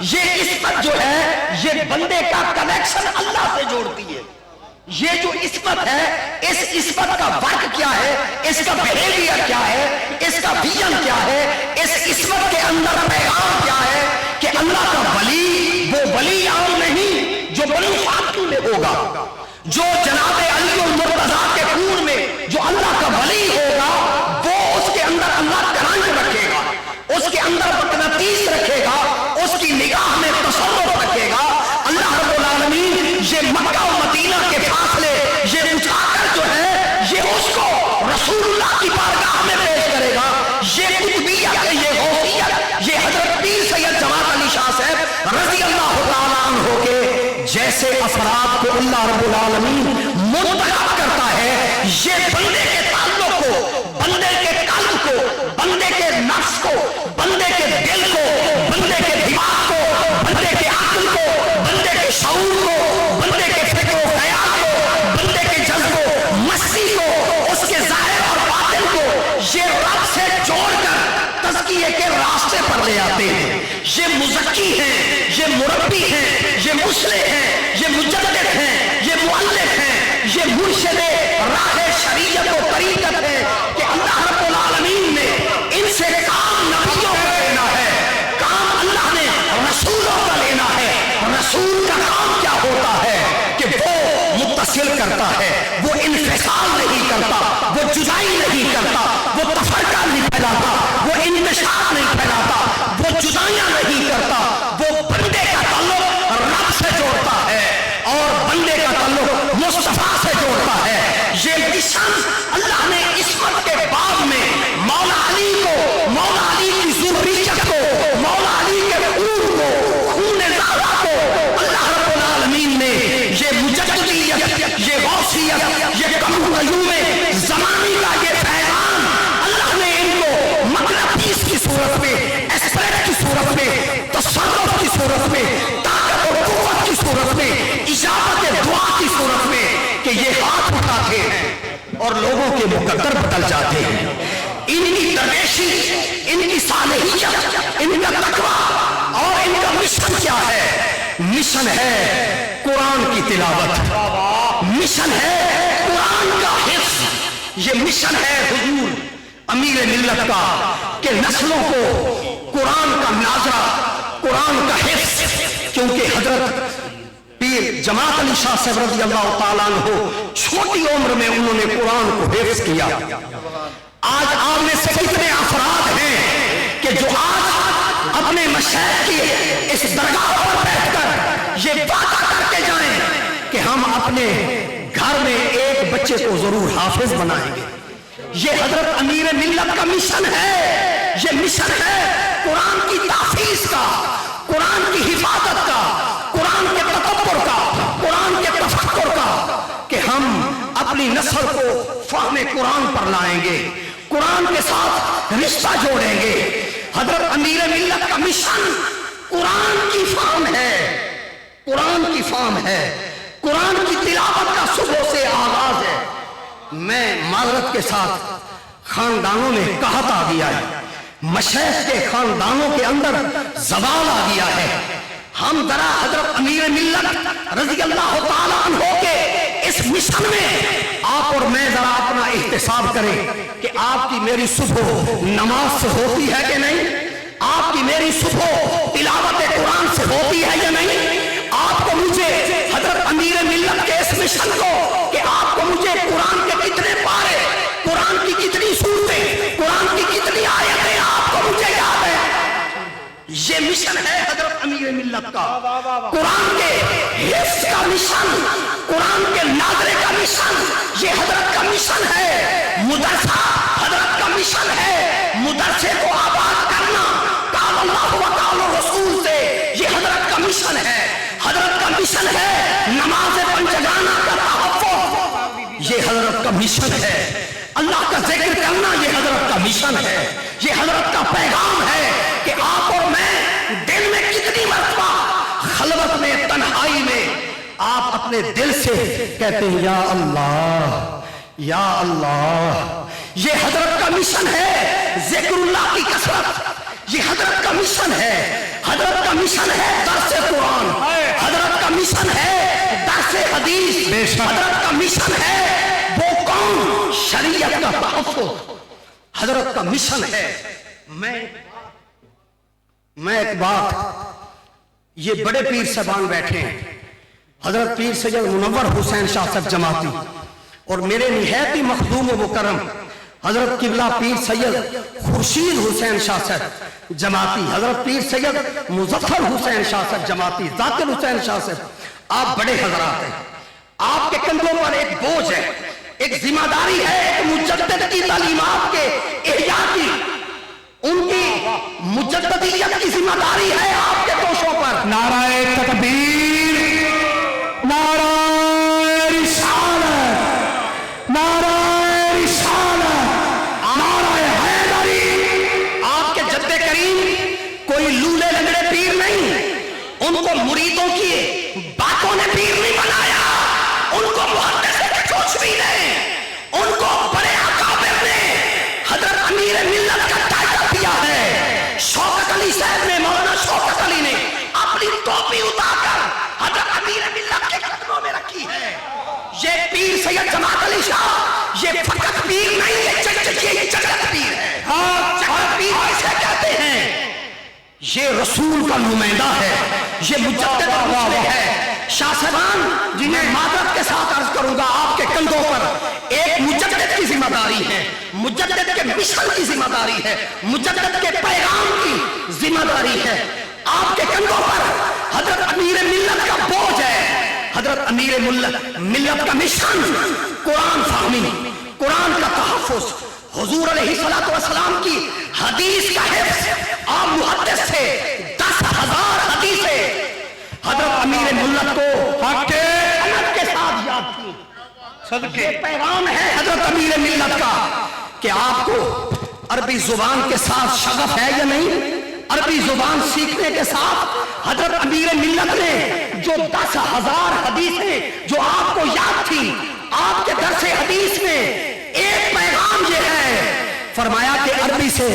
یہ عصمت جو ہے یہ بندے کا کنیکشن اللہ سے جوڑتی ہے. یہ جو عصمت ہے اس عصمت کا ورک کیا ہے, اس کا بیہیویئر کیا ہے, اس کا ویژن کیا ہے, اس عصمت کے اندر پیغام کیا ہے کہ اللہ کا ولی وہ ولی عام نہیں جو بنو فاطمہ میں ہوگا, جو جناب علی المرتضیٰ کے خون میں جو اللہ کا ولی ہوگا وہ اس کے اندر اللہ کرانچ رکھے گا, اس کے اندر مقناطیس رکھے گا, اس کی نگاہ میں تصور رکھے گا. اللہ رب العالمین یہ مکہ و مدینہ کے فاصلے یہ اٹھا کر جو ہے یہ اس کو رسول اللہ کی بارگاہ میں پیش کرے گا. یہ قطبیت, یہ غوثیت, یہ حضرت پیر سید جماعت علی شاہ صاحب رضی اللہ تعالیٰ عنہ کے جیسے افراد کو اللہ رب العالمین منتخب کرتا ہے, یہ بندے کے تعلق کو, بندے کے قلب کو, بندے کے نفس کو, بندے کے دل کو, بندے کے دماغ کو, بندے کے عقل کو, بندے کے شعور کو, بندے کے فکر و خیال کو, بندے کے جذب و مستی کو, اس کے ظاہر اور باطن کو یہ رب سے جوڑ کر تزکیے کے راستے پر لے آتے ہیں. یہ مزکی ہیں, یہ مربی ہیں, یہ مصلح ہیں, یہ مجدد ہیں, یہ مؤلف ہیں, یہ مرشد راہ شریعت و طریقت ہے کہ اللہ رب العالمین نے ان سے کام نبیوں کا لینا ہے, کام اللہ نے رسولوں کا لینا ہے. رسول کا کام کیا ہوتا ہے کہ وہ متصل کرتا ہے, وہ انفصال نہیں کرتا, وہ جدائی نہیں کرتا, وہ تفرقہ نہیں پھیلاتا, وہ انتشار نہیں پھیلاتا, وہ جدائیاں نہیں کرتا, وہ بندے کا تعلق رب سے جوڑتا ہے اور بندے کا تعلق مصطفیٰ سے جوڑتا ہے. یہ مشن اللہ نے عصمت کے باب میں مولا علی کو, مولا علی کی ذریت کو, مولا علی کے خون کو, خون زہرا کو اللہ رب العالمین نے یہ مجددیت, یہ غوثیت, یہ قیوم زمانی کا یہ پیغام اللہ نے ان کو مقناطیس کی صورت میں, اسپرٹ کی صورت میں, تصرف کی صورت میں, طاقت اور قوت کی صورت میں, اجابت دعا کی صورت میں کہ یہ ہاتھ اٹھاتے ہیں اور لوگوں کے مقدر بدل جاتے ہیں. ان کی درویشی, ان کی صالحیت, ان کا تقویٰ اور ان کا مشن کیا ہے؟ مشن ہے قرآن کی تلاوت, مشن ہے قرآن کا حفظ, یہ مشن ہے حضور امیر ملت کا کہ نسلوں کو قرآن کا ناظرہ, قرآن کا حفظ. کیونکہ حضرت پیر جماعت علی شاہ صاحب رضی اللہ تعالیٰ عنہ چھوٹی عمر میں انہوں نے قرآن کو حفظ کیا. آج آپ میں سے کتنے افراد ہیں کہ جو آج اپنے مشائخ کی اس درگاہ پر بیٹھ کر یہ وعدہ کر کے جائیں کہ ہم اپنے گھر میں ایک بچے کو ضرور حافظ بنائیں گے. یہ حضرت امیر ملت کا مشن ہے, یہ مشن ہے قرآن کی تحفیظ کا, قرآن کی حفاظت کا, قرآن کے تدبر کا, قرآن کے تفکر کا, کہ ہم اپنی نسل کو فہم قرآن پر لائیں گے, قرآن کے ساتھ رشتہ جوڑیں گے. حضرت امیر ملت کا مشن قرآن کی فہم ہے, قرآن کی فہم ہے, قرآن کی تلاوت کا صبح سے آغاز ہے. میں معذرت کے ساتھ خاندانوں میں قحط آ گیا ہے, مشائخ کے خاندانوں کے اندر زوال آ گیا ہے. ہم ذرا حضرت امیر ملت رضی اللہ تعالیٰ عنہ کے اس مشن میں آپ اور میں ذرا اپنا احتساب کریں کہ آپ کی میری صبح نماز سے ہوتی ہے کہ نہیں, آپ کی میری صبح تلاوت قرآن سے ہوتی ہے یا نہیں. آپ کو مجھے حضرت امیر ملت کے اس مشن کو کہ آپ کو مجھے قرآن کے کتنے پارے, قرآن کی کتنی سورتیں, قرآن کی کتنی آیتیں آپ کو مجھے یاد ہے. یہ مشن ہے حضرت امیر ملت کا, قرآن کے حفظ کا مشن, قرآن کے ناظرے کا مشن, یہ حضرت کا مشن ہے. مدرسہ حضرت کا مشن ہے, مدرسے کو آباد کرنا قال اللہ و قال رسول سے, یہ حضرت کا مشن ہے. حضرت کا مشن ہے نماز پنجگانہ کا تحفظ, یہ حضرت کا مشن ہے. اللہ کا ذکر کرنا یہ حضرت کا مشن ہے, یہ حضرت کا پیغام ہے کہ آپ اور میں دن میں کتنی مرتبہ خلوت میں, تنہائی میں آپ اپنے دل سے کہتے ہیں یا اللہ یا اللہ. یہ حضرت کا مشن ہے ذکر اللہ کی کثرت, یہ حضرت کا مشن ہے. حضرت کا مشن ہے درس قرآن, حضرت کا مشن ہے درس حدیث, حضرت کا مشن ہے وہ کون شریعت کا تحفظ. حضرت کا مشن ہے. میں ایک بات, یہ بڑے پیر صاحبان بیٹھے ہیں, حضرت پیر سید منور حسین شاہ صاحب جماعتی, اور میرے نہایت ہی مخدوم و مکرم حضرت قبلہ پیر سید خورشید حسین شاہ صاحب جماعتی, حضرت پیر سید مظفر حسین شاہ صاحب جماعتی, ذاکر حسین شاہ صاحب. آپ بڑے حضرات ہیں, آپ کے کندھوں پر ایک بوجھ ہے, ایک ذمہ داری ہے, ایک مجدد کی تعلیمات کے احیاء کی, ان کی مجددیت کی ذمہ داری ہے آپ کے دوشوں پر. نعرہ تکبیر, نعرہ رسالت, نعرہ رسالت, نعرہ حیدری. آپ کے جد کریم کوئی لولے لنگڑے پیر نہیں, ان کو مریدوں کی باتوں نے پیر نہیں بنایا, ان کو محدث کے چوچوی نے, ان کو بڑے اکابر نے حضرت امیر ملت کا ٹائٹل دیا ہے. شوکت علی صاحب نے, مولانا شوکت علی نے اپنی ٹوپی اتار کر حضرت امیر ملت کے قدموں میں رکھی ہے. یہ پیر سید جماعت علی شاہ یہ فقط پیر نہیں, یہ جگت پیر ہے. جگت پیر کسے کہتے ہیں؟ یہ رسول کا نمائندہ ہے, یہ مجدد ہے. شاہ صاحبان جنہیں معذرت کے ساتھ عرض کروں گا, آپ کے کندھوں پر ایک مجدد کی ذمہ داری ہے, مجدد کے مشن کی ذمہ داری ہے, مجدد کے پیغام کی ذمہ داری ہے. آپ کے کندھوں پر حضرت امیر ملت کا بوجھ ہے. حضرت امیر ملت کا مشن قرآن فہمی, قرآن کا تحفظ, حضور علیہ الصلوۃ والسلام کی حدیث کا حفظ. آپ محدث سے 10,000 حدیثیں حضرت امیر ملت کو حق کے ساتھ یاد تھی. صدقے پیغام ہے حضرت امیر ملت کا کہ آپ کو عربی زبان کے ساتھ شغف ہے یا نہیں. عربی زبان سیکھنے کے ساتھ حضرت امیر ملت نے جو 10,000 حدیثیں جو آپ کو یاد تھی, آپ کے درس حدیث میں ایک پیغام یہ ہے, فرمایا کہ عربی سے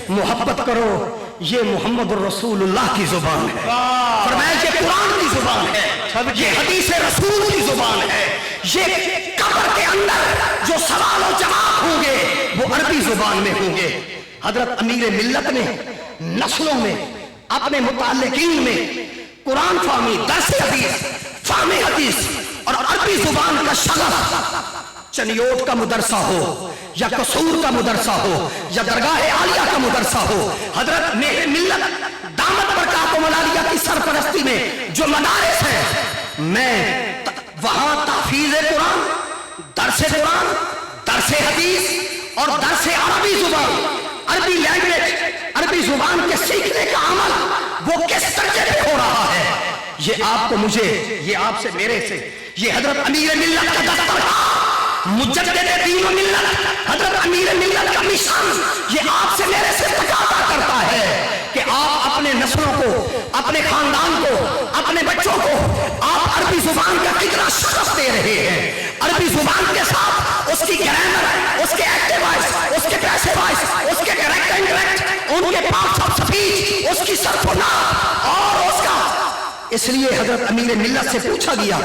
محبت کرو, یہ محمد الرسول اللہ کی زبان ہے. فرمایا یہ قرآن کی زبان ہے, یہ حدیث رسول کی زبان ہے. یہ قبر کے اندر جو سوال و جواب ہوں گے وہ عربی زبان میں ہوں گے. حضرت امیر ملت نے نسلوں میں اپنے متعلقین میں قرآن فہمی, درس حدیث, فہم حدیث اور عربی زبان کا شغف, چنیوٹ کا مدرسہ ہو یا قصور کا مدرسہ ہو یا درگاہ عالیہ کا مدرسہ ہو, حضرت میرے ملت دامت برکاتہ ملالیہ کی سرپرستی میں جو مدارس ہیں, میں وہاں تحفیظ قرآن, درس قرآن, درس حدیث اور درس عربی زبان, عربی لینگویج, عربی زبان کے سیکھنے کا عمل وہ کس درجے پہ ہو رہا ہے, یہ آپ کو, مجھے, یہ آپ سے, میرے سے, یہ حضرت امیر ملت کا دسترخوان, مجدد دین و ملت, حضرت امیر ملت کا مشن, یہ آپ سے میرے سے تقاضا کرتا ہے کہ آپ اپنے نسلوں کو, اپنے خاندان کو, اپنے بچوں کو آپ عربی زبان کا کتنا شغف دے رہے ہیں. عربی زبان کے ساتھ اس کی گرامر, اس کے ایکٹیو وائس, اس کے پیسو وائس, اس کے ڈائریکٹ انڈائریکٹ, ان کے پارٹس آف سپیچ, اس کی صرف و نحو اور اس کا. اس لیے حضرت امیر ملت سے پوچھا گیا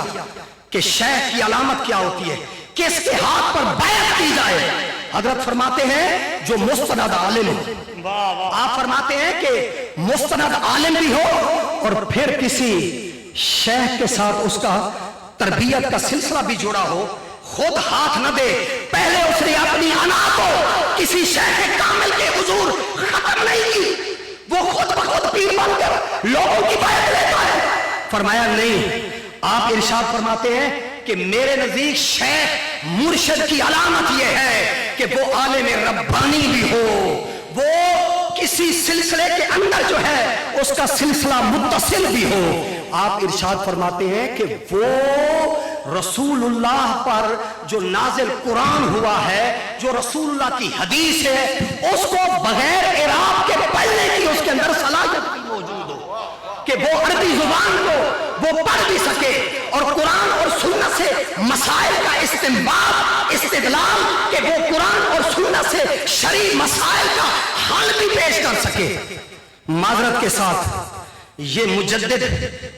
کہ شیخ کی علامت کیا ہوتی ہے, کس کے ہاتھ پر بیعت کی جائے. حضرت فرماتے ہیں جو مستند عالم ہو. آپ فرماتے ہیں کہ مستند عالم بھی ہو اور پھر کسی شیخ کے ساتھ اس کا تربیت کا سلسلہ بھی جڑا ہو, خود ہاتھ نہ دے, پہلے اس نے اپنی انا کو کسی شیخ کامل کے حضور ختم نہیں کی, وہ خود بخود پیر بن کر لوگوں کی بیعت لیتا ہے. فرمایا نہیں, آپ ارشاد فرماتے ہیں کہ میرے نزدیک شیخ مرشد کی علامت یہ ہے کہ وہ عالم ربانی بھی ہو, وہ کسی سلسلے کے اندر جو ہے اس کا سلسلہ متصل بھی ہو. آپ ارشاد فرماتے ہیں کہ وہ رسول اللہ پر جو نازل قرآن ہوا ہے, جو رسول اللہ کی حدیث ہے, اس کو بغیر اعراب کے پڑھنے کی اس کے اندر صلاحیت بھی موجود ہو کہ وہ عربی زبان کو وہ پڑھ بھی سکے اور قرآن اور سنت سے مسائل کا استنباط, استدلال, کہ وہ قرآن اور سنت سے شرعی مسائل کا حل بھی پیش کر سکے. معذرت کے ساتھ یہ مجدد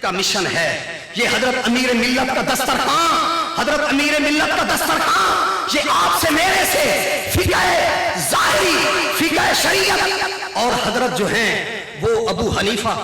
کا مشن ہے، یہ حضرت امیر ملت کا دسترخوان، حضرت امیر ملت کا دسترخوان، یہ آپ سے میرے سے فقہ ظاہری، فقہ شریعت، اور حضرت جو ہیں وہ ابو حنیفہ،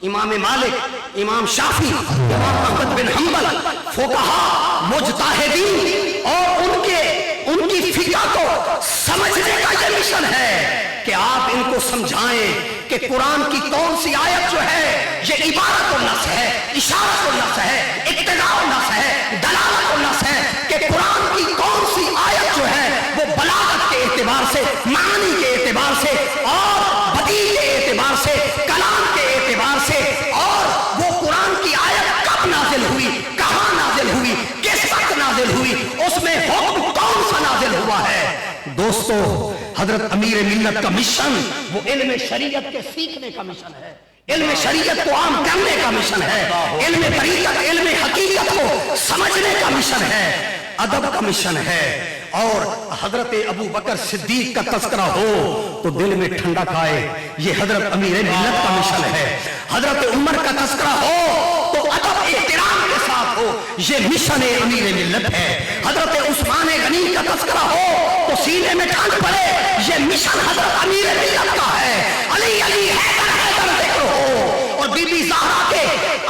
امام مالک، امام شافعی، امام احمد بن حنبل، فقہا، مجتہدین، اور ان کی فقہ کو سمجھنے کا یہ مشن ہے کہ آپ ان کو سمجھائیں کہ قرآن کی کون سی آیت جو ہے یہ عبارت النص ہے، اشارت النص ہے، اقتضاء النص ہے، دلالت النص ہے، کہ قرآن کی کون سی آیت جو ہے وہ بلاغت کے اعتبار سے، معنی کے اعتبار سے، اور بدیع کے اعتبار سے، کلام کے اعتبار سے، اور وہ قرآن کی آیت کب نازل ہوئی، کہاں نازل ہوئی، کس وقت نازل ہوئی، اس میں حکم کون سا نازل ہوا ہے۔ دوستو، حضرت امیر ملت کا مشن وہ علم شریعت کے سیکھنے کا مشن ہے، علم شریعت کو عام کرنے کا مشن ہے، علم طریقت، علم حقیقت کو سمجھنے کا مشن ہے، ادب کا مشن ہے۔ اور حضرت ابو بکر صدیق کا تذکرہ ہو تو دل میں ٹھنڈک آئے، یہ حضرت امیر ملت کا مشن ہے۔ حضرت عمر کا تذکرہ ہو تو ادب احترام کے ساتھ ہو، یہ مشن امیر ملت ہے۔ حضرت عثمان غنی کا تذکرہ ہو تو سینے میں ٹھنڈ پڑے، یہ مشن حضرت امیر ملت کا ہے۔ علی علی حیدر حیدر ذکر ہو اور بی بی زہرا کے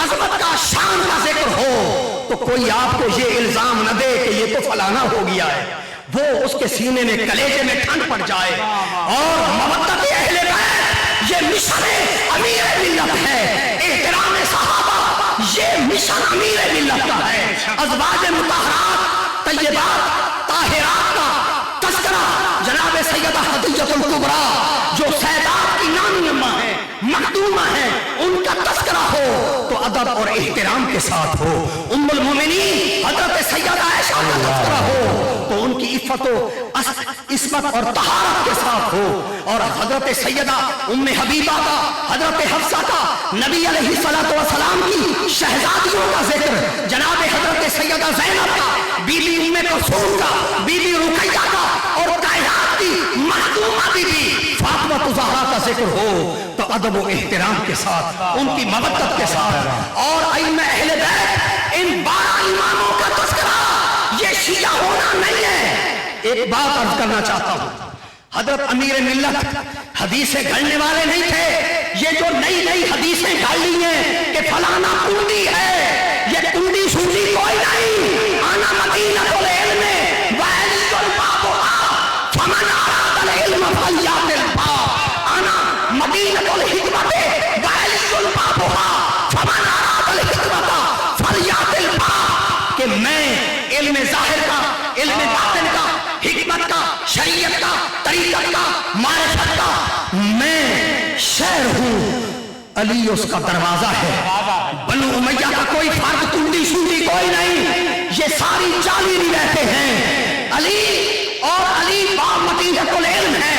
عظمت کا، شان کا ذکر ہو تو کوئی آپ کو یہ الزام نہ دے کہ یہ تو فلانا ہو گیا ہے، وہ اس کے سینے میں، کلیجے میں ٹھنڈ پڑ جائے۔ اور مودت اہل بیت یہ مشن امیر ملت ہے، احترام صحابہ یہ مشن امیر ملت کا ہے۔ ازواج مطہرات، طیبات، طاہرات کا تذکرہ جناب سیدہ خدیجہ الکبریٰ جو سیدات کی نانی اماں ہیں، مخدومہ ہیں، ان کا تذکرہ ہو تو ادب اور احترام کے ساتھ ہو۔ ام المومنین حضرت سیدہ عائشہ کا تذکرہ ہو تو ان کی عفت و عصمت اور طہارت کے ساتھ ہو۔ اور حضرت سیدہ ام حبیبہ کا، حضرت حفصہ کا، نبی علیہ الصلوۃ والسلام کی شہزادیوں کا ذکر، جناب حضرت سیدہ زینب کا، بی بی ام کلثوم کا، بی بی رقیہ کا، اور کائنات کی مخدومہ بی بی فاطمہ الزہرا کا ذکر ہو تو ادب و احترام کے ساتھ، ان کی مودت کے ساتھ۔ اور ائمہ اہل بیت، ان 12 اماموں کا تذکرہ یہ شیعہ ہونا نہیں ہے۔ ایک بات عرض کرنا چاہتا ہوں، حضرت امیر ملت حدیثیں گھڑنے والے نہیں تھے، یہ جو نئی نئی حدیثیں گھڑ لی ہیں کہ فلانا کنڈی ہے، یہ کنڈی سنڈی کوئی نہیں۔ انا مدینۃ العلم وعلی البابها فمن اراد العلم فلیأت الباب، انا مدینۃ الحکمت وعلی البابها فمن اراد الحکمت فلیأت الباب، کہ میں علم ظاہر کا، علم باطن کا، حکمت کا، شریعت کا، طریقت کا، معرفت کا میں شہر ہوں، علی اس کا دروازہ ہے۔ بنو امیہ کا کوئی فرق، کنڈی شنڈی کوئی نہیں، یہ ساری جعلی روایتیں ہیں۔ علی اور علی مدینۃ العلم ہے،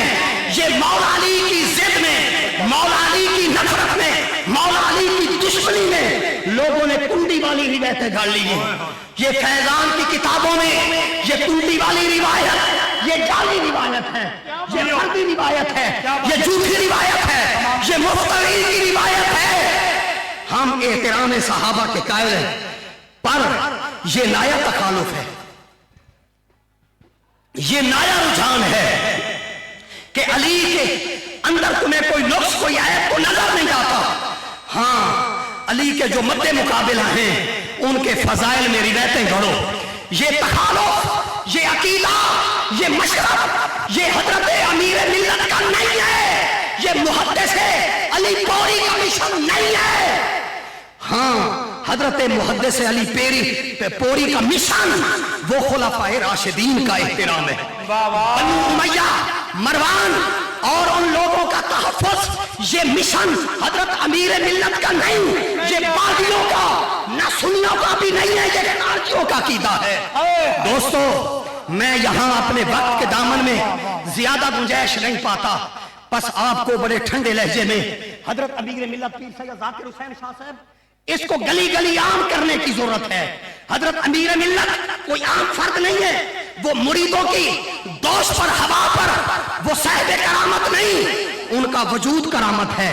یہ مولا علی کی ضد میں، مولا علی کی نفرت میں، مولا علی کی دشمنی میں لوگوں نے کنڈی والی روایتیں گھڑ لی ہیں۔ یہ فیضان کی کتابوں میں یہ کنڈی والی روایت یہ جعلی روایت ہے، یہ فردی روایت ہے، یہ جھوٹی روایت ہے، یہ مفتری کی روایت ہے۔ ہم احترام صحابہ کے قائل ہیں، پر یہ نایا تخالف ہے، یہ نایا رجحان ہے کہ علی کے اندر تمہیں کوئی نقص، کوئی عیب کو نظر نہیں آتا۔ ہاں، علی کے جو مد مقابلہ ہیں ان کے فضائل میں روایتیں گھڑو۔ یہ تخالف، یہ عقیدہ، یہ مشرب، یہ حضرت امیر ملت کا نہیں ہے، یہ محدث علی پوری کا مشن نہیں ہے۔ ہاں، حضرت محدث علی پوری کا مشن وہ خلفائے راشدین کا احترام ہے۔ بنو امیہ، مروان اور ان لوگوں کا تحفظ، یہ مشن حضرت امیر ملت کا نہیں، یہ باغیوں کا، نہ سنیوں کا بھی نہیں ہے، یہ خارجیوں کا عقیدہ ہے۔ دوستو، میں یہاں اپنے وقت کے دامن میں زیادہ گنجائش نہیں پاتا، بس آپ کو بڑے ٹھنڈے لہجے میں حضرت امیر ملت پیر سید ذاکر حسین شاہ صاحب، اس کو گلی گلی عام کرنے کی ضرورت ہے۔ حضرت امیر ملت کوئی عام فرد نہیں ہے، وہ مریدوں کی دوش پر، ہوا پر وہ صاحب کرامت نہیں، ان کا وجود کرامت ہے،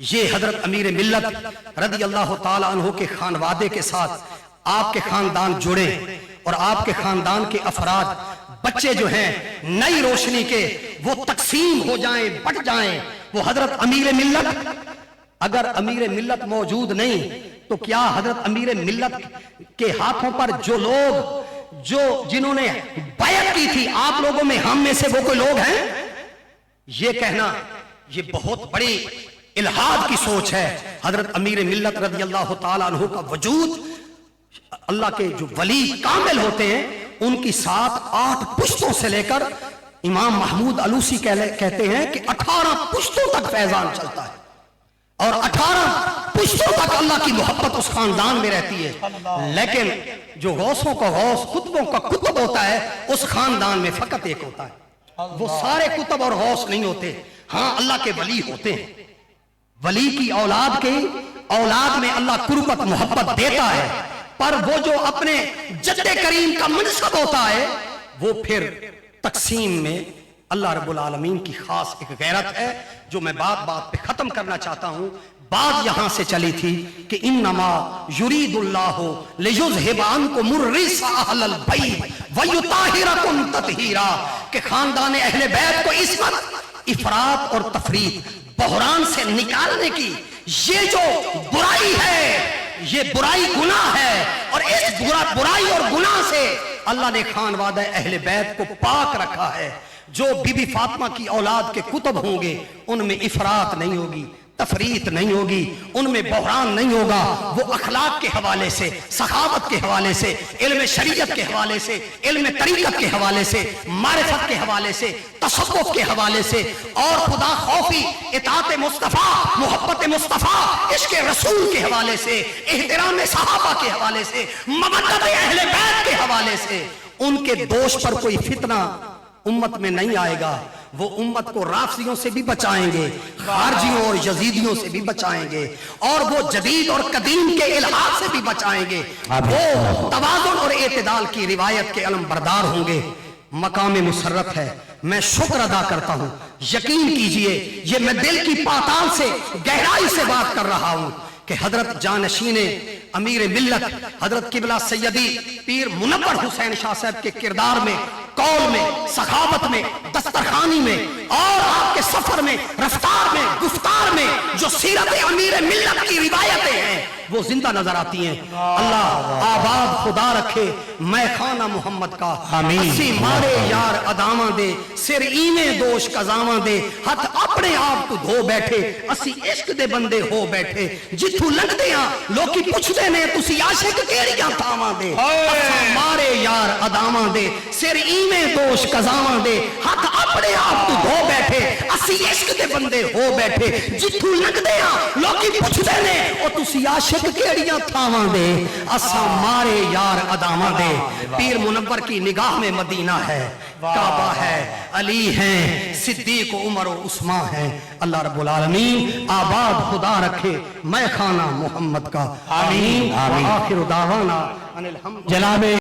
یہ حضرت امیر ملت رضی اللہ تعالی عنہ کے خانوادے کے ساتھ آپ کے خاندان جڑے اور آپ کے خاندان کے افراد بچے جو ہیں نئی روشنی کے وہ تقسیم ہو جائیں، بٹ جائیں. وہ حضرت امیر ملت، اگر امیر ملت موجود نہیں تو کیا حضرت امیر ملت کے ہاتھوں پر جو لوگ جنہوں نے بیعت کی تھی آپ لوگوں میں، ہم میں سے وہ کوئی لوگ ہیں؟ یہ کہنا یہ بہت بڑی الہاد کی سوچ ہے. حضرت امیر ملت رضی اللہ تعالیٰ عنہ کا وجود، اللہ کے جو ولی کامل ہوتے ہیں ان کی 7-8 پشتوں سے لے کر امام محمود علوسی کہتے ہیں کہ 18 پشتوں تک فیضان چلتا ہے اور 18 پشتوں تک اللہ کی محبت اس خاندان میں رہتی ہے. لیکن جو غوثوں کا غوث، قطبوں کا قطب ہوتا ہے اس خاندان میں فقط ایک ہوتا ہے. وہ سارے قطب اور غوث نہیں ہوتے، ہاں اللہ کے ولی ہوتے ہیں. ولی کی اولاد میں اللہ قربت محبت دیتا ہے، پر وہ جو اپنے جد کریم کا منصب ہوتا ہے وہ پھر تقسیم میں اللہ رب العالمین کی خاص ایک غیرت ہے جو میں بات پہ ختم کرنا چاہتا ہوں. بات یہاں سے چلی تھی کہ انما یرید اللہ لیذھب عنکم الرجس اہل البیت ویطہرکم تطہیرا، کہ خاندان اہل بیت کو عصمت، افراط اور تفریط، بحران سے نکالنے کی یہ جو برائی ہے، یہ برائی گناہ ہے، اور اس برائی اور گناہ سے اللہ نے خانوادہ اہل بیت کو پاک رکھا ہے. جو بی بی فاطمہ کی اولاد کے کتب ہوں گے ان میں افراط نہیں ہوگی، تفریط نہیں ہوگی، ان میں بحران نہیں ہوگا. وہ اخلاق کے حوالے سے، سخاوت کے حوالے سے، علم شریعت کے حوالے سے، علم طریقت کے حوالے سے، معرفت کے حوالے سے، تصوف کے حوالے سے، اور خدا خوفی، اطاعت مصطفیٰ، محبت مصطفیٰ، عشق رسول کے حوالے سے، احترام صحابہ کے حوالے سے، مودت اہل بیت کے حوالے سے، ان کے دوش پر کوئی فتنہ امت میں نہیں آئے گا. وہ امت کو رافضیوں سے بھی بچائیں گے، خارجیوں اور یزیدیوں سے بھی بچائیں گے، اور وہ جدید اور قدیم کے الہات سے بھی بچائیں گے. وہ توازن اور اعتدال کی روایت کے علم بردار ہوں گے. مقام مسرت ہے، میں شکر ادا کرتا ہوں. یقین کیجئے یہ میں دل کی پاتال سے گہرائی سے بات کر رہا ہوں کہ حضرت جانشین امیر ملت حضرت قبلہ سیدی پیر منور حسین شاہ صاحب کے کردار میں، قول میں، سخاوت میں، دسترخوانی میں، اور آپ کے سفر میں، رفتار میں، گفتار میں جو سیرت امیر ملت کی روایتیں ہیں وہ زندہ نظر آتی ہیں. اللہ آباد خدا رکھے میں خانہ محمد کا. اسی مارے یار اداواں دے، سر ایویں دوش قضاواں دے، ہاتھ اپنے آپ تو دھو بیٹھے، اسی عشق دے بندے ہو بیٹھے. جتھوں لنگدے ہاں لوکی پوچھدے نے تسی عاشق کیڑیاں تھاواں دے. مارے یار اداواں دے، سر ایویں دوش قضاواں دے، ہاتھ اپنے آپ تو دھو بیٹھے، اسی عشق دے بندے ہو بیٹھے. جتھوں لنگدے ہاں لوکی پوچھدے نے او تسی عاشق کیڑیاں تھاواں دے، اساں مارے یار اداواں دے. پیر منور کی نگاہ میں مدینہ ہے، کعبہ ہے، علی ہیں، صدیق عمر و عثمان ہیں. اللہ رب العالمین آباد خدا رکھے میں خانہ محمد کا. آمین. وآخر دعوانا ان الحمد. جناب